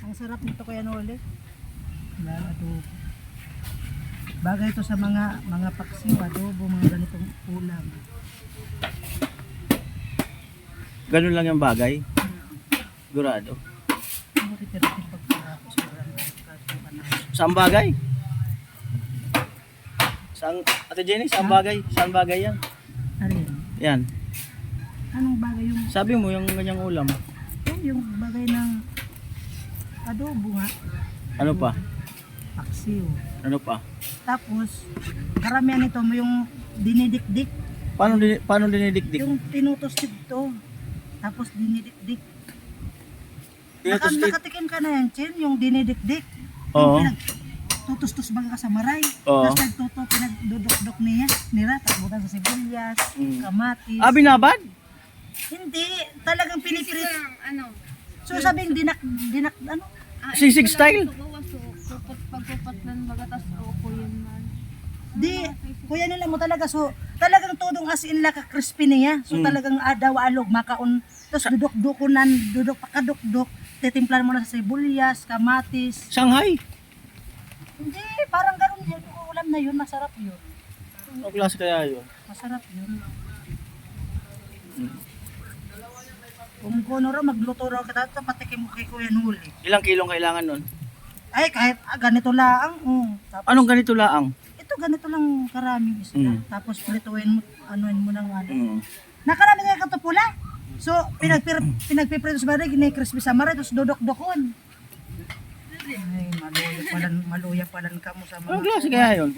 Ang sarap nito Kuya Noli. Adobo. Bagay ito sa mga paksiw, adobo, mga ganitong ulam. Ganun lang yung bagay. Sigurado. Ang repertin pagkakapos ko lang. Saan bagay? Saan, Ate Jenny, saan bagay? Saan bagay yan? Alin? Yan. Anong bagay yung... Sabi mo yung ganyang ulam. Yung bagay ng adobo nga. Ano pa? Paksiw. Ano pa? Tapos, karamihan nito mo yung dinidikdik. Paano dinidikdik? Yung tinutos dito. Tapos dinidikdik. Tinutusdik? Nakatikim ka na yan, Chin, yung dinidikdik. Oo. Yung tutustos baga ka sa maray. Oo. Tapos nagtuto, pinagdudok-dok niya. Tapos sa sibuyas, kamatis. Ah, binabad? Hindi, talagang piniprit. Ano? So sabing dinak, ano? Sisig style? Pagkupat ng bagatas o ko yun man. Di, kuya nila mo talaga. So, talagang tudong as in laka crispy niya. So, talagang adaw alog, makaon. Tapos dudok-dukunan, pakadukdok. Titimplan mo na sa sibuyas, kamatis. Shanghai? Hindi, parang ganun yun. Yung ulam na yun, masarap yun. Ano klase kaya yun? Masarap yun. Kung kuno raw, magluto raw kita, patikim mo kay Kuya Noli. Ilang kilong kailangan nun? Ay, kahit ganito lang. Tapos, Anong ganito laang? ito, ganito lang karaming isda. Mm. Tapos prituin mo, anuin mo ng ano. Mm. Nakarami nga ito pula. So, pinagpiprito sa barig, crispy sa maray, tapos dodok-dokon. Ay, maluya palan ka mo sa mga... Anong klase kaya yun?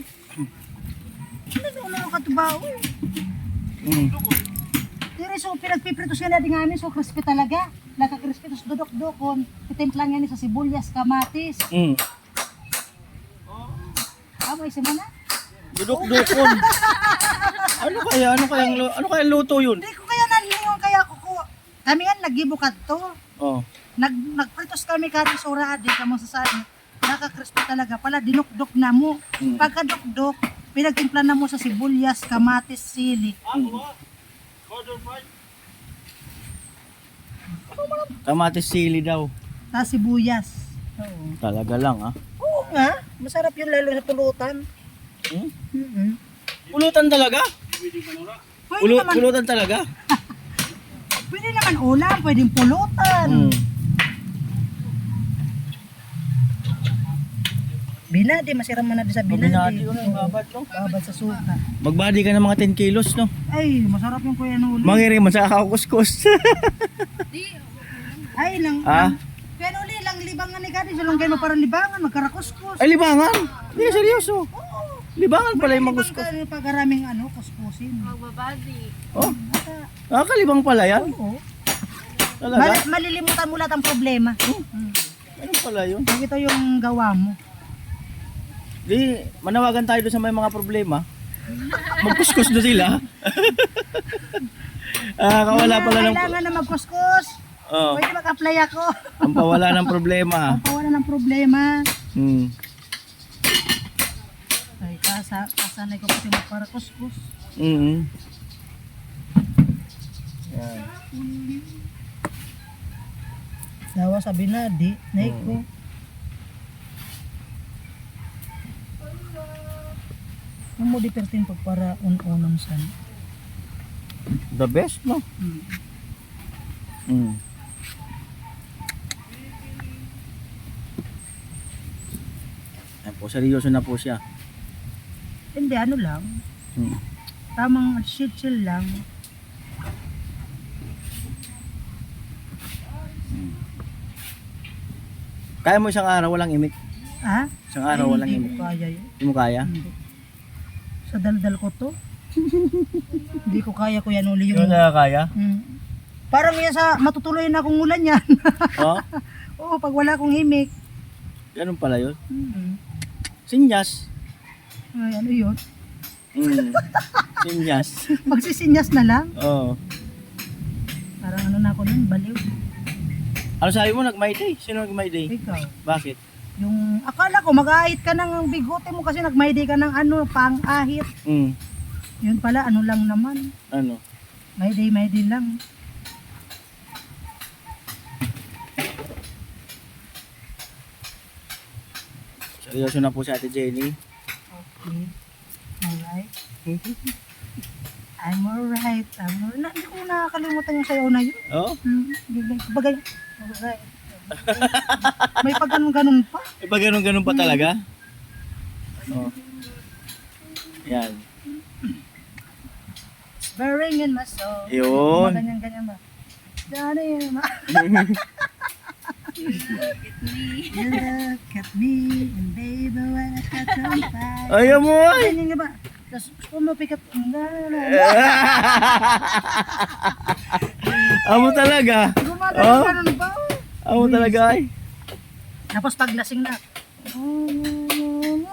Hindi ko naman katubao. Mm. Pero so, pinagpiprito siya na din so crispy talaga. Naka-crispy, tapos dodok-dokon. Itimplan nga niya sa sibuyas, kamatis. Mm. Away si mana? Dudok-dukon. Ano kaya luto yun? Hindi ko kaya nalingon kaya ko. Kami nga nagibukad to. Oh. Nagpritos kami kari sa uradi kamo sa saan. Naka-crispy talaga pala dinukdok na mo. Pagkadukdok, pinagtimplan na mo sa sibuyas, kamatis, sili. Kamatis sili daw. Tapos sibuyas. Oo. Talaga lang ah. Oo nga, masarap yun lalo sa pulutan. Hmm? Mm-hmm. Pulutan talaga? Pwede naman, Pulutan talaga? pwede naman ulam, pwedeng pulutan. Mm. Binadi, masira man na di sa binadi. Binati yun, ang babad no? Babad sa suka. Magbadi ka ng mga 10 kilos no? Ay, masarap yung Kuya Noli. Mangiri man sa kakuskus. Ay, lang. Ah? Kuya Noli, lang libangan ni Gadi. Sulong kayo mo parang libangan, magkarakuskus. Ay, libangan? Hindi ka seryoso. Oo. Libangan pala yung magkuskus. Libang ka pag-araming kuskusin. Magbabadi. Oh, kalibang pala yan? Oo. Talaga? Malilimutan mo lahat ang problema. Ano pala yun? Pag ito yung gawa mo. Di, manawagan tayo doon sa may mga problema. Magkuskus na sila. Kawala pala ng... Kailangan na magkuskus. Oh, Pwede mag-apply ako. ang pawala ng problema. Ang pawala ng problema. Hmm. Ay, kasanay ko kasi para kuskus. Mm. Yan. Dawa sa binadi, naik ko. Ang mo di pertin pag para ununong san. The best, no? Mm. Ayan po, seryoso na po siya. Hindi, ano lang. Mm. Tamang chill lang. Kaya mo isang araw walang imik? Ha? Isang araw walang Hindi imik? ko kaya yun. Hindi mo kaya? Hindi. Sa daldal ko to. Hindi ko kaya Kuya Noli yung... Hindi mo kaya? Parang yan sa matutuloy na akong ulan yan. Oh? Oo, pag wala akong himik. Ganun pala yun. Mm-hmm. Sinyas. Ay, ano yun? Sinyas. Magsisinyas na lang. Oo. Parang ano na ako nun, baliw. Ano sabi mo, nag-my day? Sino nag-my day? Ikaw. Bakit? Yung, akala ko mag-ahit ka ng bigote mo kasi nag-my-day ka ng ano, pang-ahit. Mm. Yun pala, ano lang naman. Ano? My-day lang. Seryoso na po si Ate Jenny. Okay. Alright. I'm alright. Hindi ko nakakalimutan yung sayaw na yun. Oh? Bagay. Alright. May pag ganun pa. Iba ganun pa talaga? Oh. Yan. Burning in my soul. Yun. Ganyan ba? Daddy, you look at me and baby when I catch on fire. Ayaw mo ay! Ganyan nga ba? Tapos pumapick up. Amo talaga. Gumagano ganun pa. Amo talaga ay. Tapos paglasing na.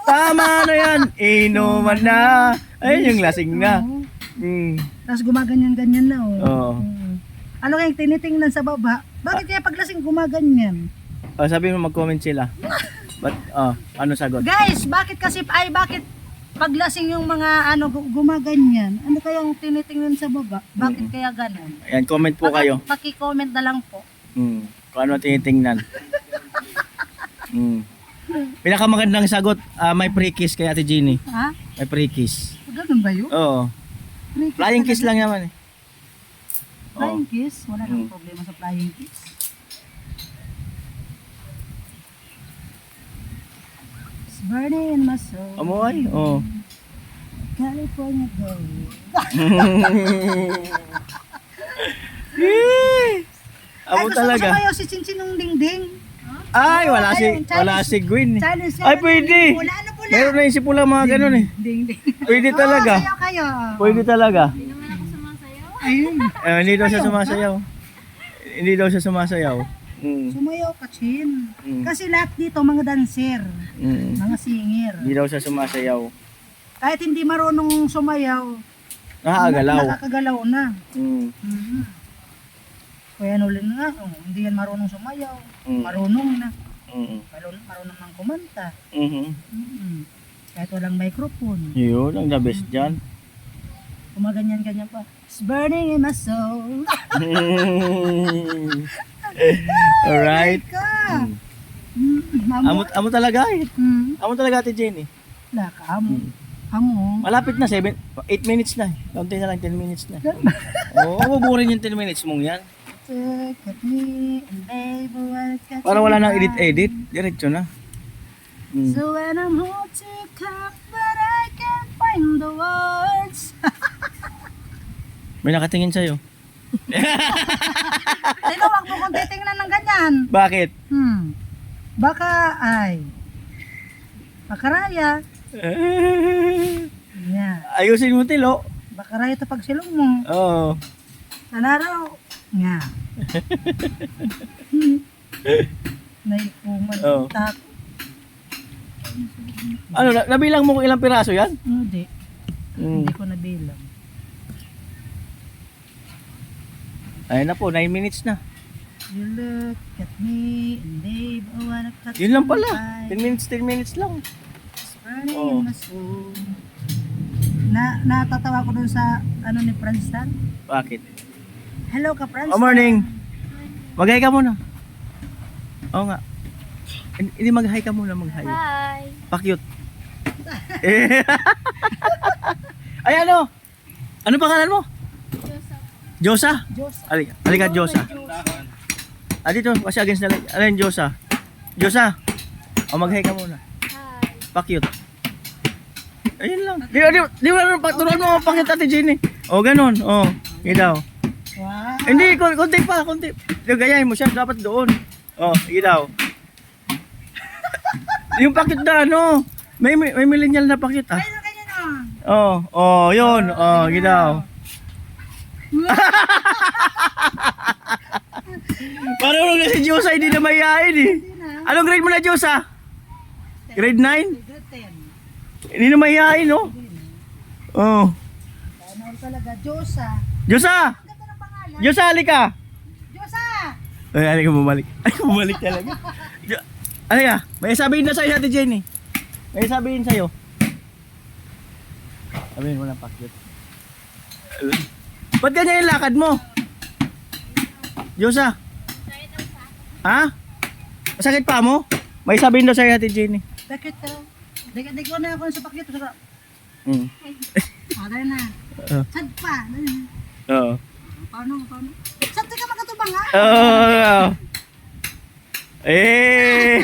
Tama na yan. Inuman na. Ayun yung lasing na. Tapos gumaganyan-ganyan na. Oo. Ano kayang tinitingnan sa baba? Bakit kaya paglasing gumaganyan? Oh, sabi mo mag-comment sila. But, ano sagot? Guys, bakit paglasing yung mga gumaganyan? Ano kayang tinitingnan sa baba? Bakit kaya ganun? Ayan, comment po kayo. Paki-comment na lang po. Kung ano tinitingnan. Pinakamagandang sagot, may pre-kiss kay Ate Jenny. Ha? May pre-kiss. Ganun ba yun? Oo. Flying kiss lang naman eh. Flying kiss? Wala nang problema sa flying kiss. It's burning in my soul. Amoy? Oo. California gold. Amo talaga. Sumayaw si Chinchinong Dingding. Ay, wala si Gwen. Chinese Ay, pwede. Wala ano pula. Meron na yung si Pula mga ganun eh. Dingding. Pwede talaga. Sayaw kayo. Pwede talaga. Hindi naman ako sumasayaw. Ayun. Hindi daw siya sumasayaw. Hindi daw siya sumasayaw. Sumayaw ka, Chin. Mm. Kasi lahat dito mga dancer, mga singer. Hindi daw siya sumasayaw. Kahit hindi marunong sumayaw, Nakakagalaw. nakakagalaw na. Mm. Kaya nulin nga, hindi yan marunong sumayaw. Marunong na. Marunong nang kumanta. Kahit walang microphone. Yun, ang the best dyan. Kumaganyan-ganyan pa. It's burning in my soul. Alright. Ka. Amo talaga eh. Hmm. Amo talaga Ate Jenny. Wala ka, amo. Amo. Malapit na, 8 minutes na. Kaunti na lang, 10 minutes na. Oo, mabuburin yung 10 minutes mong yan. Look at me and baby when I catch Para wala on nang fire. edit-edit. Diretso na. So when I'm home to cup, but I can't find the words. May nakatingin sa'yo. Sino wag mo kong titingnan ng ganyan? Bakit? Baka ay Bakaraya. Yeah. Ayusin mo tilo. Bakaraya to pagsilong mo. Oo. Sanaraw. Nga. Naikuman. Oo. Tak. Ano, nabilang mo kung ilang piraso yan? Hindi. Hindi ko nabilang. Ayun na po, 9 minutes na. You look at me and babe, I wanna cut Yun lang pala. my 10 minutes lang. It's burning Oo. in my soul. Natatawa ko dun sa ni Franstan. Bakit? Hello ka, Franstan. Oh, morning. Mag-hi ka muna. Oo nga. Hindi mag-hi ka muna, mag-hi. Hi! Pa-cute. Ay ano? Ano pangalan mo? Josa? Diyos. Halika Josa. Dito, kasi against na like. Alin Josa? Josa. O mag-hi ka muna. Hi! Pa-cute. Ayun lang. Di ba turuan mo pa-cute Ate Jenny? O ganun. O. Ilaw. Wow. Hindi, konti pa, konti. Gayahin mo siya, dapat doon. O, ilaw. Yung pa-cute na ano. May millennial na pa-cute ah. Ayun, ganyan oh. Yun. Ilaw. Marunong na si Josa, hindi na mayayain eh. Anong grade mo na Josa? Grade 9? Grade 10. Hindi na mayayain no? Oh. Ano talaga, Diyosa. Josa! Ang ganda ng pangalan. Josa, halika! Diyosa! Ay, halika bumalik. Ay, bumalik talaga. Halika, may sabihin na sa'yo Ate Jenny. May sabihin sa'yo. Sabihin mo na pakit. Ba't ganyan yung lakad mo? Josa? Ha? Masakit pa mo? May sabihin daw sa'yo Ate Jenny. Bakit ka? Di ko na ako sa pakito. Saka, Mm. dahil na. Sad pa. Oo. Paano? Sad ka makatubang ha? Oh. Eh.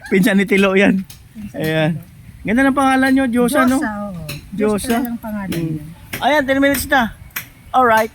Pinsan ni Tilo yan. Ayan. Ganda ng pangalan nyo, Diyosa, no? Diyosa, oo. Diyosa. Diyosa ang pangalan Mm. niya. Ayan, 10 minutes na. Alright.